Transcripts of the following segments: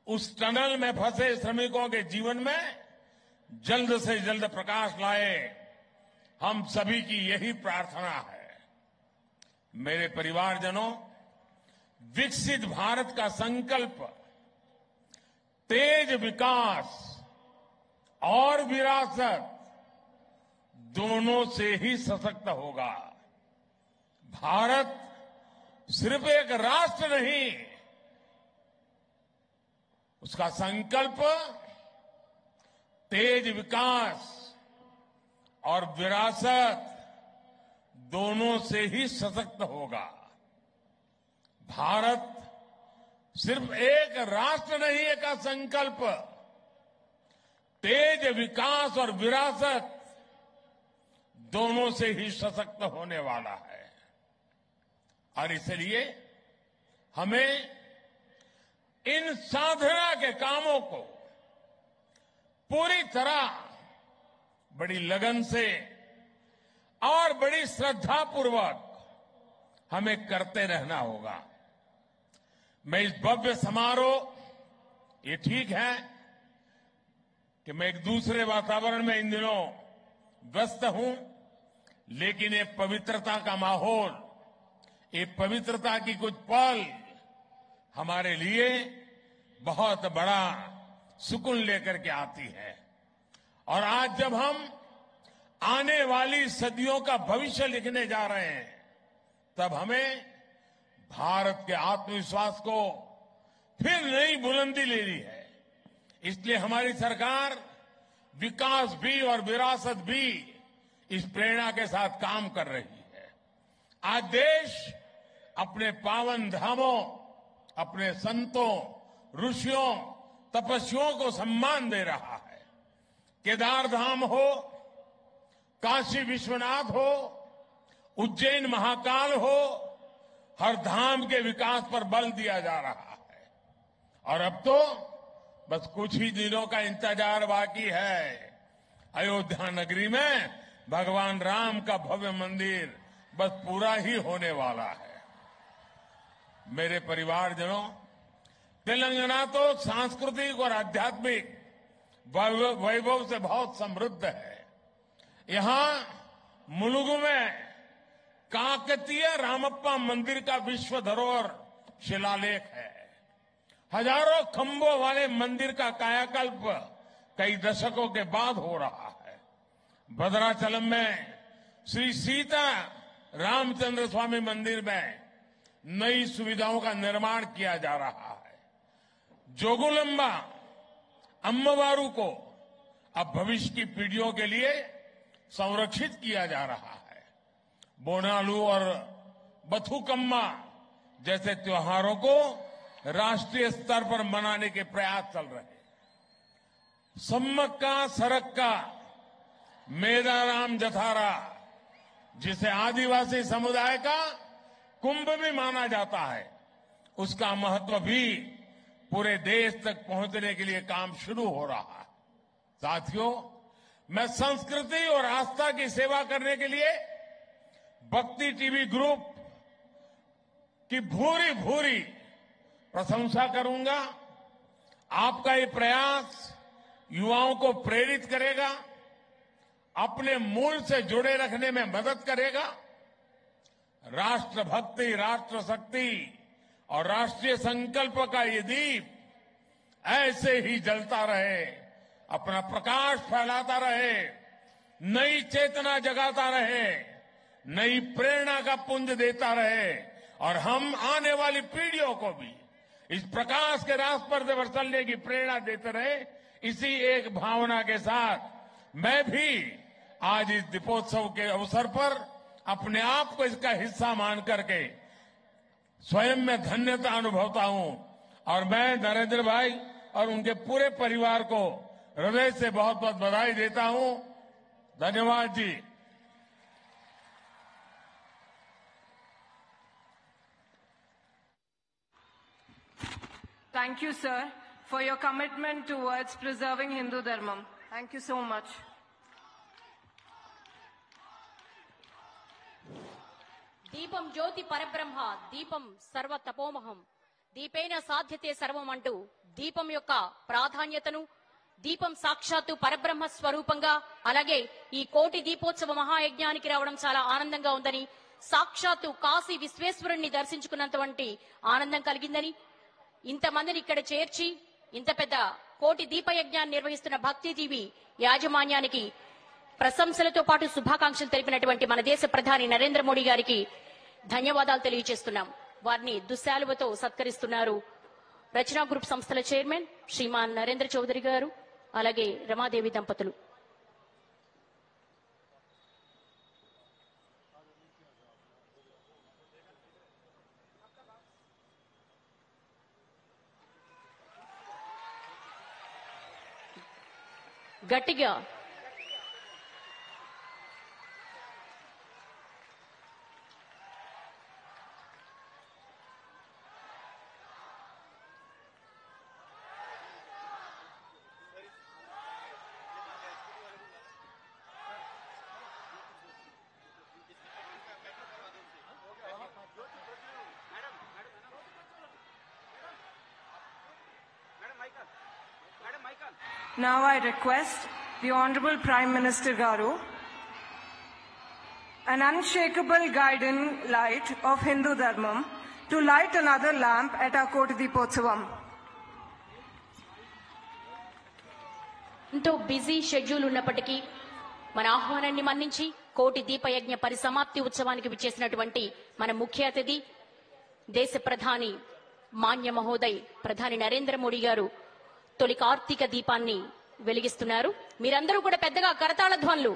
उस टनल में फंसे श्रमिकों के जीवन में जल्द से जल्द प्रकाश लाए, हम सभी की यही प्रार्थना है। मेरे परिवारजनों, विकसित भारत का संकल्प तेज विकास और विरासत दोनों से ही सशक्त होगा। भारत सिर्फ एक राष्ट्र नहीं, उसका संकल्प तेज विकास और विरासत दोनों से ही सशक्त होगा। भारत सिर्फ एक राष्ट्र नहीं है का संकल्प तेज विकास और विरासत दोनों से ही सशक्त होने वाला है। और इसलिए हमें इन साधना के कामों को पूरी तरह बड़ी लगन से और बड़ी श्रद्धापूर्वक हमें करते रहना होगा। मैं इस भव्य समारोह, ये ठीक है कि मैं एक दूसरे वातावरण में इन दिनों व्यस्त हूं, लेकिन ये पवित्रता का माहौल, ये पवित्रता की कुछ पल हमारे लिए बहुत बड़ा सुकून लेकर के आती है। और आज जब हम आने वाली सदियों का भविष्य लिखने जा रहे हैं, तब हमें भारत के आत्मविश्वास को फिर नई बुलंदी लेनी है। इसलिए हमारी सरकार विकास भी और विरासत भी इस प्रेरणा के साथ काम कर रही है। आज देश अपने पावन धामों, अपने संतों, ऋषियों, तपस्वियों को सम्मान दे रहा है। केदार धाम हो, काशी विश्वनाथ हो, उज्जैन महाकाल हो, हर धाम के विकास पर बल दिया जा रहा है। और अब तो बस कुछ ही दिनों का इंतजार बाकी है। अयोध्या नगरी में भगवान राम का भव्य मंदिर बस पूरा ही होने वाला है। मेरे परिवारजनों, तेलंगाना तो सांस्कृतिक और आध्यात्मिक वैभव से बहुत समृद्ध है। यहां मुलुगु में काकतीय रामप्पा मंदिर का विश्व धरोहर शिलालेख है। हजारों खंभों वाले मंदिर का कायाकल्प कई दशकों के बाद हो रहा है। भद्राचलम में श्री सीता रामचंद्र स्वामी मंदिर में नई सुविधाओं का निर्माण किया जा रहा है। जोगुलंबा अम्मवारू को अब भविष्य की पीढ़ियों के लिए संरक्षित किया जा रहा है। बोनालू और बथुकम्मा जैसे त्योहारों को राष्ट्रीय स्तर पर मनाने के प्रयास चल रहे हैं। सम्मक्का सरक्का मेदाराम जथारा, जिसे आदिवासी समुदाय का कुंभ भी माना जाता है, उसका महत्व भी पूरे देश तक पहुंचने के लिए काम शुरू हो रहा है। साथियों, मैं संस्कृति और आस्था की सेवा करने के लिए भक्ति टीवी ग्रुप की भूरी भूरी प्रशंसा करूंगा। आपका ये प्रयास युवाओं को प्रेरित करेगा, अपने मूल से जुड़े रखने में मदद करेगा। राष्ट्रभक्ति, राष्ट्र शक्ति और राष्ट्रीय संकल्प का ये दीप ऐसे ही जलता रहे, अपना प्रकाश फैलाता रहे, नई चेतना जगाता रहे, नई प्रेरणा का पुंज देता रहे, और हम आने वाली पीढ़ियों को भी इस प्रकाश के रास्ते पर चलने की प्रेरणा देते रहे। इसी एक भावना के साथ मैं भी आज इस दीपोत्सव के अवसर पर अपने आप को इसका हिस्सा मान करके स्वयं में धन्यता अनुभवता हूं। और मैं नरेंद्र भाई और उनके पूरे परिवार को हृदय से बहुत बहुत बधाई देता हूं। धन्यवाद जी। Thank you, sir, for your commitment towards preserving Hindu Dharmam. Thank you so much. దీపం జ్యోతి పరబ్రహ్మ దీపం సర్వ తపోమహం దీపేన సాధ్యతే సర్వం అంటూ దీపం యొక్క ప్రాధాన్యతను, దీపం సాక్షాత్తు పరబ్రహ్మ స్వరూపంగా, అలాగే ఈ కోటి దీపోత్సవ మహాయజ్ఞానికి రావడం చాలా ఆనందంగా ఉందని, సాక్షాత్తు కాశీ విశ్వేశ్వరుణ్ణి దర్శించుకున్నంతవంటి ఆనందం కలిగిందని, ఇంతమందిని ఇక్కడ చేర్చి ఇంత పెద్ద కోటి దీపయజ్ఞాన్ని నిర్వహిస్తున్న భక్తిజీవి యాజమాన్యానికి ప్రశంసలతో పాటు శుభాకాంక్షలు తెలిపినటువంటి మన దేశ ప్రధాని నరేంద్ర మోడీ గారికి ధన్యవాదాలు తెలియజేస్తున్నాం. వారిని దుశ్శాలువతో సత్కరిస్తున్నారు రచనా గ్రూప్ సంస్థల చైర్మన్ శ్రీమాన్ నరేంద్ర చౌదరి గారు, అలాగే రమాదేవి దంపతులు. గట్టిగా Now I request the Honorable Prime Minister Garu, an unshakable guiding light of Hindu Dharmam, to light another lamp at our Koti Deepotsavam. ఎంతో బిజీ షెడ్యూల్ ఉన్నప్పటికీ మన ఆహ్వానాన్ని మన్నించి కోటి దీపయజ్ఞ పరిసమాప్తి ఉత్సవానికి విచ్చేసినటువంటి మన ముఖ్య అతిథి దేశ ప్రధాని మాన్య మహోదయ్ ప్రధాని నరేంద్ర మోడీ గారు తొలి కార్తీక దీపాన్ని వెలిగిస్తున్నారు. మీరందరూ కూడా పెద్దగా కరతాళ ధ్వనులు.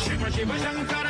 शिव शिव शंकर